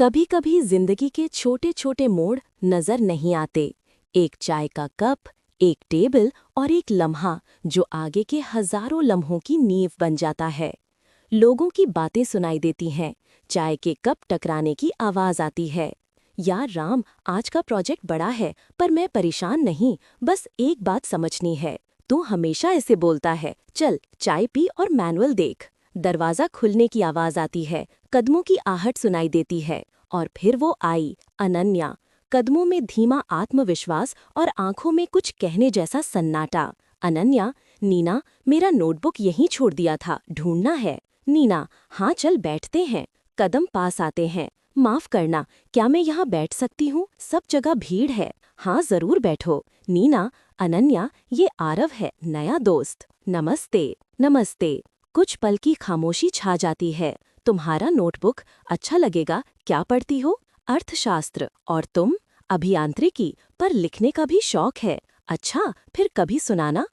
कभी कभी जिंदगी के छोटे छोटे मोड़ नजर नहीं आते। एक चाय का कप, एक टेबल और एक लम्हा जो आगे के हजारों लम्हों की नींव बन जाता है। लोगों की बातें सुनाई देती हैं, चाय के कप टकराने की आवाज आती है। यार राम, आज का प्रोजेक्ट बड़ा है पर मैं परेशान नहीं, बस एक बात समझनी है। तू हमेशा ऐसे बोलता है, चल चाय पी और मैनुअल देख। दरवाजा खुलने की आवाज आती है, कदमों की आहट सुनाई देती है और फिर वो आई, अनन्या। कदमों में धीमा आत्मविश्वास और आंखों में कुछ कहने जैसा सन्नाटा। अनन्या, नीना, मेरा नोटबुक यहीं छोड़ दिया था, ढूंढना है। नीना, हाँ चल बैठते हैं। कदम पास आते हैं। माफ करना, क्या मैं यहाँ बैठ सकती हूँ? सब जगह भीड़ है। हाँ जरूर बैठो। नीना, अनन्या, ये आरव है, नया दोस्त। नमस्ते। नमस्ते। कुछ पल की खामोशी छा जाती है। तुम्हारा नोटबुक अच्छा लगेगा, क्या पढ़ती हो? अर्थशास्त्र। और तुम? अभियांत्रिकी, पर लिखने का भी शौक है। अच्छा, फिर कभी सुनाना।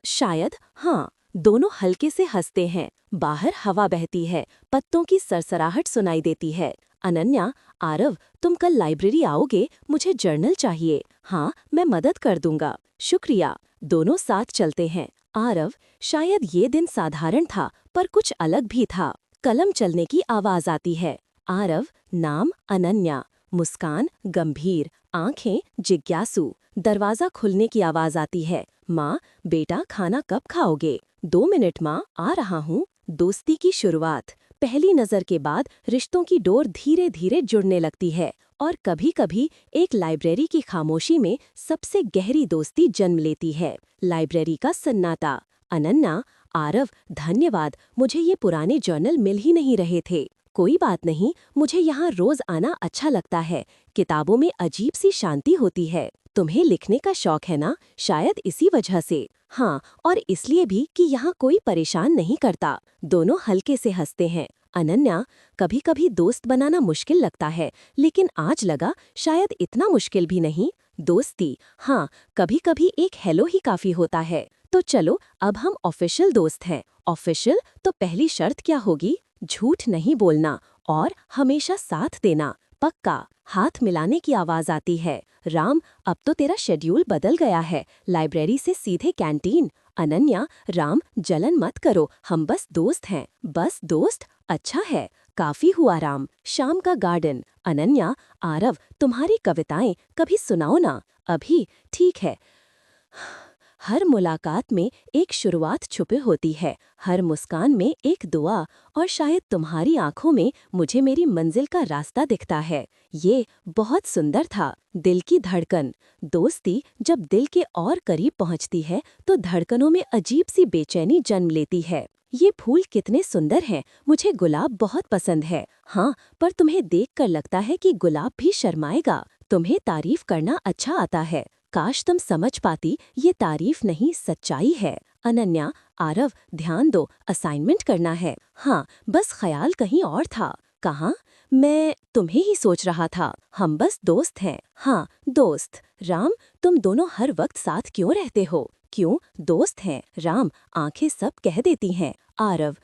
शायद, हाँ। दोनों हल्के से हंसते हैं। बाहर हवा बहती है, पत्तों की सरसराहट सुनाई देती है। अनन्या, आरव, तुम कल लाइब्रेरी आओगे? मुझे जर्नल चाहिए। हाँ, मैं मदद कर दूंगा। शुक्रिया। दोनों साथ चलते हैं। आरव, शायद ये दिन साधारण था, पर कुछ अलग भी था। कलम चलने की आवाज आती है। आरव, नाम अनन्या, मुस्कान गंभीर, आंखें जिज्ञासु। दरवाजा खुलने की आवाज आती है। माँ, बेटा खाना कब खाओगे? 2 मिनट माँ, आ रहा हूँ। दोस्ती की शुरुआत। पहली नजर के बाद रिश्तों की डोर धीरे धीरे जुड़ने लगती है और कभी कभी एक लाइब्रेरी की खामोशी में सबसे गहरी दोस्ती जन्म लेती है। लाइब्रेरी का सन्नाटा। अनन्या, आरव, धन्यवाद, मुझे ये पुराने जर्नल मिल ही नहीं रहे थे। कोई बात नहीं, मुझे यहाँ रोज आना अच्छा लगता है। किताबों में अजीब सी शांति होती है। तुम्हें लिखने का शौक है ना, शायद इसी वजह से। हाँ, और इसलिए भी कि यहाँ कोई परेशान नहीं करता। दोनों हल्के से हंसते हैं। अनन्या, कभी कभी दोस्त बनाना मुश्किल लगता है, लेकिन आज लगा शायद इतना मुश्किल भी नहीं। दोस्ती, हाँ, कभी कभी एक हेलो ही काफी होता है। तो चलो, अब हम ऑफिशियल दोस्त हैं। ऑफिशियल, तो पहली शर्त क्या होगी? झूठ नहीं बोलना और हमेशा साथ देना। पक्का। हाथ मिलाने की आवाज आती है। राम, अब तो तेरा शेड्यूल बदल गया है, लाइब्रेरी से सीधे कैंटीन। अनन्या, राम, जलन मत करो, हम बस दोस्त हैं। बस दोस्त? अच्छा है, काफी हुआ राम। शाम का गार्डन। अनन्या, आरव, तुम्हारी कविताएं कभी सुनाओ ना। अभी? ठीक है। हर मुलाकात में एक शुरुआत छुपी होती है, हर मुस्कान में एक दुआ, और शायद तुम्हारी आंखों में मुझे मेरी मंजिल का रास्ता दिखता है। ये बहुत सुंदर था। दिल की धड़कन। दोस्ती जब दिल के और करीब पहुंचती है तो धड़कनों में अजीब सी बेचैनी जन्म लेती है। ये फूल कितने सुंदर हैं, मुझे गुलाब बहुत पसंद है। हाँ, पर तुम्हें देखकर लगता है कि गुलाब भी शर्माएगा। तुम्हें तारीफ करना अच्छा आता है। काश तुम समझ पाती, ये तारीफ नहीं सच्चाई है। अनन्या, आरव, ध्यान दो, असाइनमेंट करना है। हाँ, बस ख्याल कहीं और था। कहाँ? मैं तुम्हें ही सोच रहा था। हम बस दोस्त हैं। हाँ, दोस्त। राम, तुम दोनों हर वक्त साथ क्यों रहते हो? क्यों? दोस्त हैं। राम, आंखें सब कह देती हैं। आरव,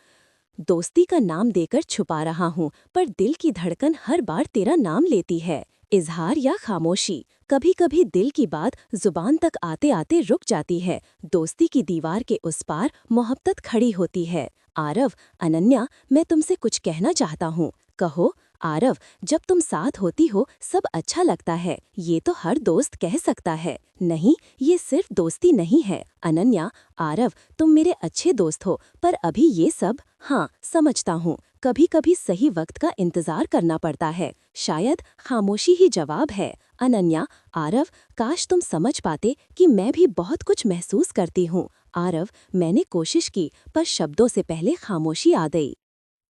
दोस्ती का नाम देकर छुपा रहा हूँ, पर दिल की धड़कन हर बार तेरा नाम लेती है। इजहार या खामोशी, कभी कभी दिल की बात जुबान तक आते आते रुक जाती है। दोस्ती की दीवार के उस पार मोहब्बत खड़ी होती है। आरव, अनन्या, मैं तुमसे कुछ कहना चाहता हूँ। कहो। आरव, जब तुम साथ होती हो सब अच्छा लगता है, ये तो हर दोस्त कह सकता है। नहीं, ये सिर्फ दोस्ती नहीं है। अनन्या, आरव, तुम मेरे अच्छे दोस्त हो, पर अभी ये सब। हाँ, समझता हूँ, कभी कभी सही वक्त का इंतजार करना पड़ता है। शायद खामोशी ही जवाब है। अनन्या, आरव, काश तुम समझ पाते कि मैं भी बहुत कुछ महसूस करती हूँ। आरव, मैंने कोशिश की, पर शब्दों से पहले खामोशी आ गई।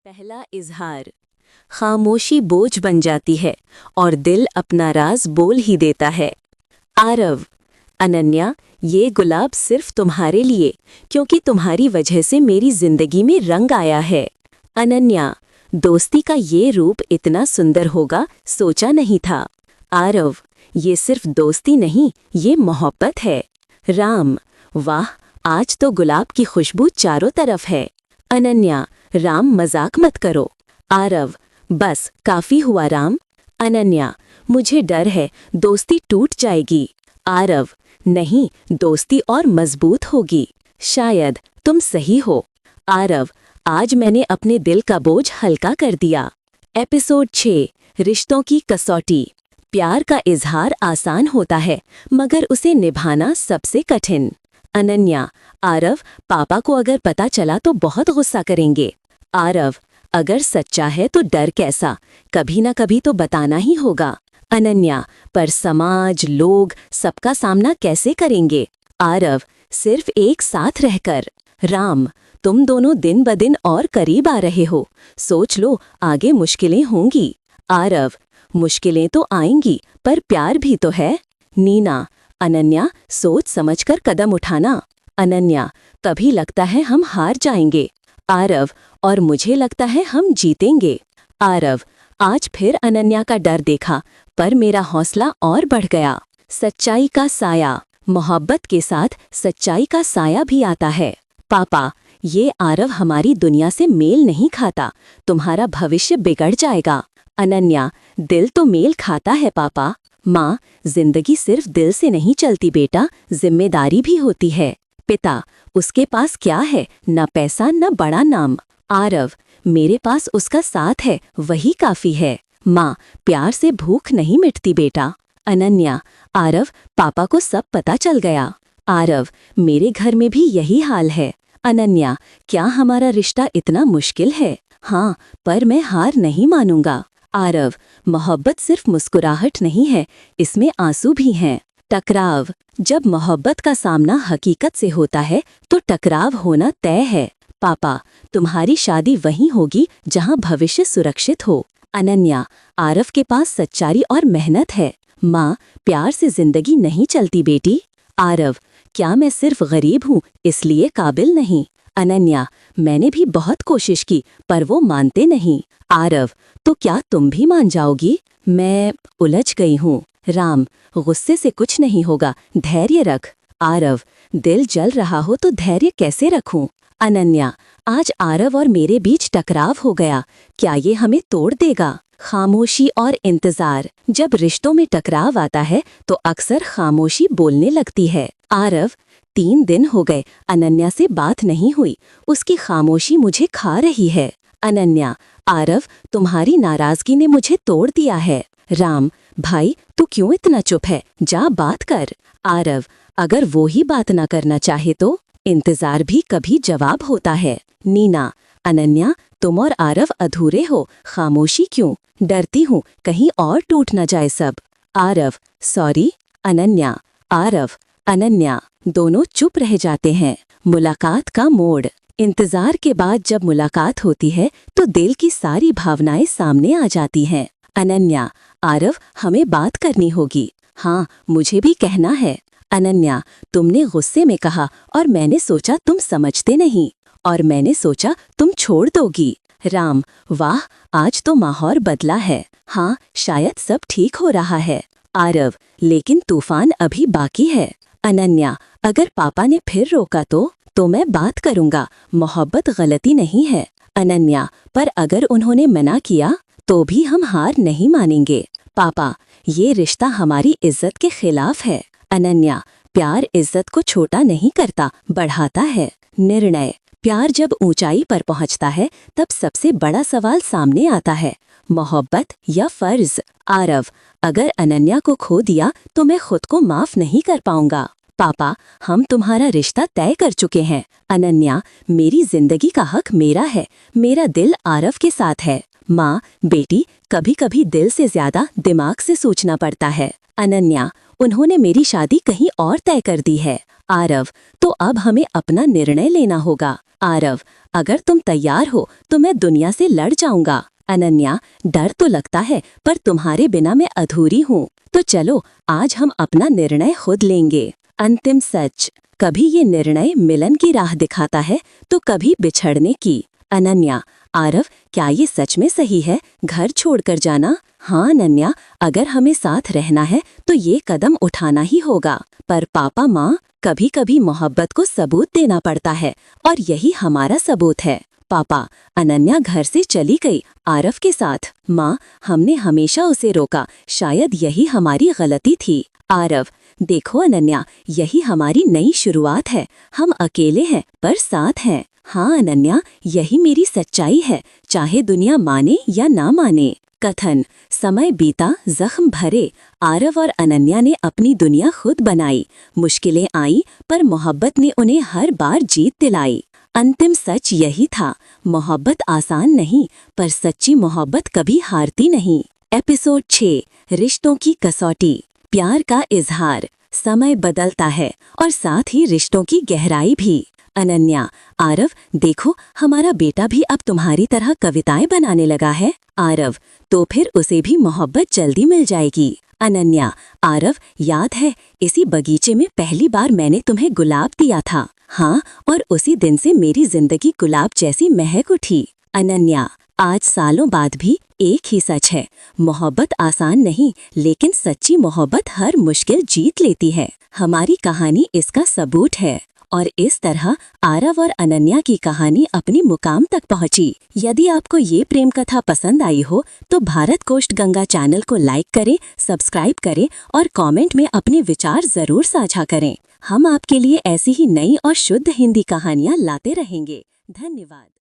पहला इजहार। खामोशी बोझ बन जाती है और दिल अपना राज बोल ही देता है। आरव, अनन्या, ये गुलाब सिर्फ तुम्हारे लिए, क्योंकि तुम्हारी वजह से मेरी जिंदगी में रंग आया है। अनन्या, दोस्ती का ये रूप इतना सुंदर होगा सोचा नहीं था। आरव, ये सिर्फ दोस्ती नहीं, ये मोहब्बत है। राम, वाह, आज तो गुलाब की खुशबू चारों तरफ है। अनन्या, राम, मजाक मत करो। आरव, बस काफी हुआ राम। अनन्या, मुझे डर है दोस्ती टूट जाएगी। आरव, नहीं, दोस्ती और मजबूत होगी। शायद तुम सही हो। आरव, आज मैंने अपने दिल का बोझ हल्का कर दिया। एपिसोड 6, रिश्तों की कसौटी। प्यार का इजहार आसान होता है, मगर उसे निभाना सबसे कठिन। अनन्या, आरव, पापा को अगर पता चला तो बहुत गुस्सा करेंगे। आरव, अगर सच्चा है तो डर कैसा, कभी ना कभी तो बताना ही होगा। अनन्या, पर समाज, लोग, सबका सामना कैसे करेंगे। आरव, सिर्फ एक साथ रहकर। राम, तुम दोनों दिन ब दिन और करीब आ रहे हो, सोच लो आगे मुश्किलें होंगी। आरव, मुश्किलें तो आएंगी, पर प्यार भी तो है। नीना, अनन्या, सोच समझकर कदम उठाना। अनन्या, कभी लगता है हम हार जाएंगे। आरव, और मुझे लगता है हम जीतेंगे। आरव, आज फिर अनन्या का डर देखा, पर मेरा हौसला और बढ़ गया। सच्चाई का साया। मोहब्बत के साथ सच्चाई का साया भी आता है। पापा, ये आरव हमारी दुनिया से मेल नहीं खाता, तुम्हारा भविष्य बिगड़ जाएगा। अनन्या, दिल तो मेल खाता है पापा। माँ, जिंदगी सिर्फ दिल से नहीं चलती बेटा, जिम्मेदारी भी होती है। पिता, उसके पास क्या है, न पैसा न बड़ा नाम। आरव, मेरे पास उसका साथ है, वही काफी है। माँ, प्यार से भूख नहीं मिटती बेटा। अनन्या, आरव, पापा को सब पता चल गया। आरव, मेरे घर में भी यही हाल है। अनन्या, क्या हमारा रिश्ता इतना मुश्किल है। हाँ, पर मैं हार नहीं मानूंगा। आरव, मोहब्बत सिर्फ मुस्कुराहट नहीं है, इसमें आंसू भी हैं। टकराव। जब मोहब्बत का सामना हकीकत से होता है तो टकराव होना तय है। पापा, तुम्हारी शादी वहीं होगी जहां भविष्य सुरक्षित हो। अनन्या, आरव के पास सच्चाई और मेहनत है। माँ, प्यार से जिंदगी नहीं चलती बेटी। आरव, क्या मैं सिर्फ गरीब हूँ इसलिए काबिल नहीं। अनन्या, मैंने भी बहुत कोशिश की, पर वो मानते नहीं। आरव, तो क्या तुम भी मान जाओगी। मैं उलझ गई हूँ। राम, गुस्से से कुछ नहीं होगा, धैर्य रख। आरव, दिल जल रहा हो तो धैर्य कैसे रखूं। अनन्या, आज आरव और मेरे बीच टकराव हो गया, क्या ये हमें तोड़ देगा। खामोशी और इंतजार। जब रिश्तों में टकराव आता है तो अक्सर खामोशी बोलने लगती है। आरव, 3 दिन हो गए अनन्या से बात नहीं हुई, उसकी खामोशी मुझे खा रही है। अनन्या, आरव, तुम्हारी नाराजगी ने मुझे तोड़ दिया है। राम, भाई, तू क्यों इतना चुप है, जा बात कर। आरव, अगर वो ही बात ना करना चाहे तो। इंतजार भी कभी जवाब होता है। नीना, अनन्या, तुम और आरव अधूरे हो, खामोशी क्यों। डरती हूँ कहीं और टूट न जाए सब। आरव, सॉरी। अनन्या, आरव, अनन्या, दोनों चुप रह जाते हैं। मुलाकात का मोड़। इंतजार के बाद जब मुलाकात होती है तो दिल की सारी भावनाएं सामने आ जाती हैं। अनन्या, आरव, हमें बात करनी होगी। हाँ, मुझे भी कहना है। अनन्या, तुमने गुस्से में कहा और मैंने सोचा तुम समझते नहीं, और मैंने सोचा तुम छोड़ दोगी। राम, वाह, आज तो माहौल बदला है। हाँ, शायद सब ठीक हो रहा है। आरव, लेकिन तूफान अभी बाकी है। अनन्या, अगर पापा ने फिर रोका तो मैं बात करूंगा, मोहब्बत गलती नहीं है। अनन्या, पर अगर उन्होंने मना किया तो भी हम हार नहीं मानेंगे। पापा, ये रिश्ता हमारी इज्जत के खिलाफ है। अनन्या, प्यार इज्जत को छोटा नहीं करता, बढ़ाता है। निर्णय। प्यार जब ऊंचाई पर पहुंचता है तब सबसे बड़ा सवाल सामने आता है, मोहब्बत या फर्ज। आरव, अगर अनन्या को खो दिया तो मैं खुद को माफ नहीं कर पाऊंगा। पापा, हम तुम्हारा रिश्ता तय कर चुके हैं। अनन्या, मेरी जिंदगी का हक मेरा है, मेरा दिल आरव के साथ है। माँ, बेटी, कभी कभी दिल से ज्यादा दिमाग से सोचना पड़ता है। अनन्या, उन्होंने मेरी शादी कहीं और तय कर दी है। आरव, तो अब हमें अपना निर्णय लेना होगा। आरव, अगर तुम तैयार हो तो मैं दुनिया से लड़ जाऊंगा। अनन्या, डर तो लगता है, पर तुम्हारे बिना मैं अधूरी हूँ। तो चलो, आज हम अपना निर्णय खुद लेंगे। अंतिम सच। कभी ये निर्णय मिलन की राह दिखाता है तो कभी बिछड़ने की। अनन्या, आरव, क्या ये सच में सही है, घर छोड़कर जाना। हाँ अनन्या, अगर हमें साथ रहना है तो ये कदम उठाना ही होगा। पर पापा, माँ, कभी कभी मोहब्बत को सबूत देना पड़ता है और यही हमारा सबूत है। पापा, अनन्या घर से चली गई आरव के साथ। माँ, हमने हमेशा उसे रोका, शायद यही हमारी गलती थी। आरव, देखो अनन्या, यही हमारी नई शुरुआत है। हम अकेले हैं पर साथ हैं। हाँ अनन्या, यही मेरी सच्चाई है, चाहे दुनिया माने या ना माने। कथन। समय बीता, जख्म भरे। आरव और अनन्या ने अपनी दुनिया खुद बनाई। मुश्किलें आई पर मोहब्बत ने उन्हें हर बार जीत दिलाई। अंतिम सच यही था, मोहब्बत आसान नहीं, पर सच्ची मोहब्बत कभी हारती नहीं। एपिसोड 6, रिश्तों की कसौटी। प्यार का इजहार। समय बदलता है और साथ ही रिश्तों की गहराई भी। अनन्या, आरव, देखो हमारा बेटा भी अब तुम्हारी तरह कविताएं बनाने लगा है। आरव, तो फिर उसे भी मोहब्बत जल्दी मिल जाएगी। अनन्या, आरव, याद है इसी बगीचे में पहली बार मैंने तुम्हें गुलाब दिया था। हाँ, और उसी दिन से मेरी जिंदगी गुलाब जैसी महक उठी। अनन्या, आज सालों बाद भी एक ही सच है, मोहब्बत आसान नहीं, लेकिन सच्ची मोहब्बत हर मुश्किल जीत लेती है। हमारी कहानी इसका सबूत है। और इस तरह आरव और अनन्या की कहानी अपनी मुकाम तक पहुंची। यदि आपको ये प्रेम कथा पसंद आई हो तो भारत कोस्ट गंगा चैनल को लाइक करें, सब्सक्राइब करें और कमेंट में अपने विचार जरूर साझा करें। हम आपके लिए ऐसी ही नई और शुद्ध हिंदी कहानियाँ लाते रहेंगे। धन्यवाद।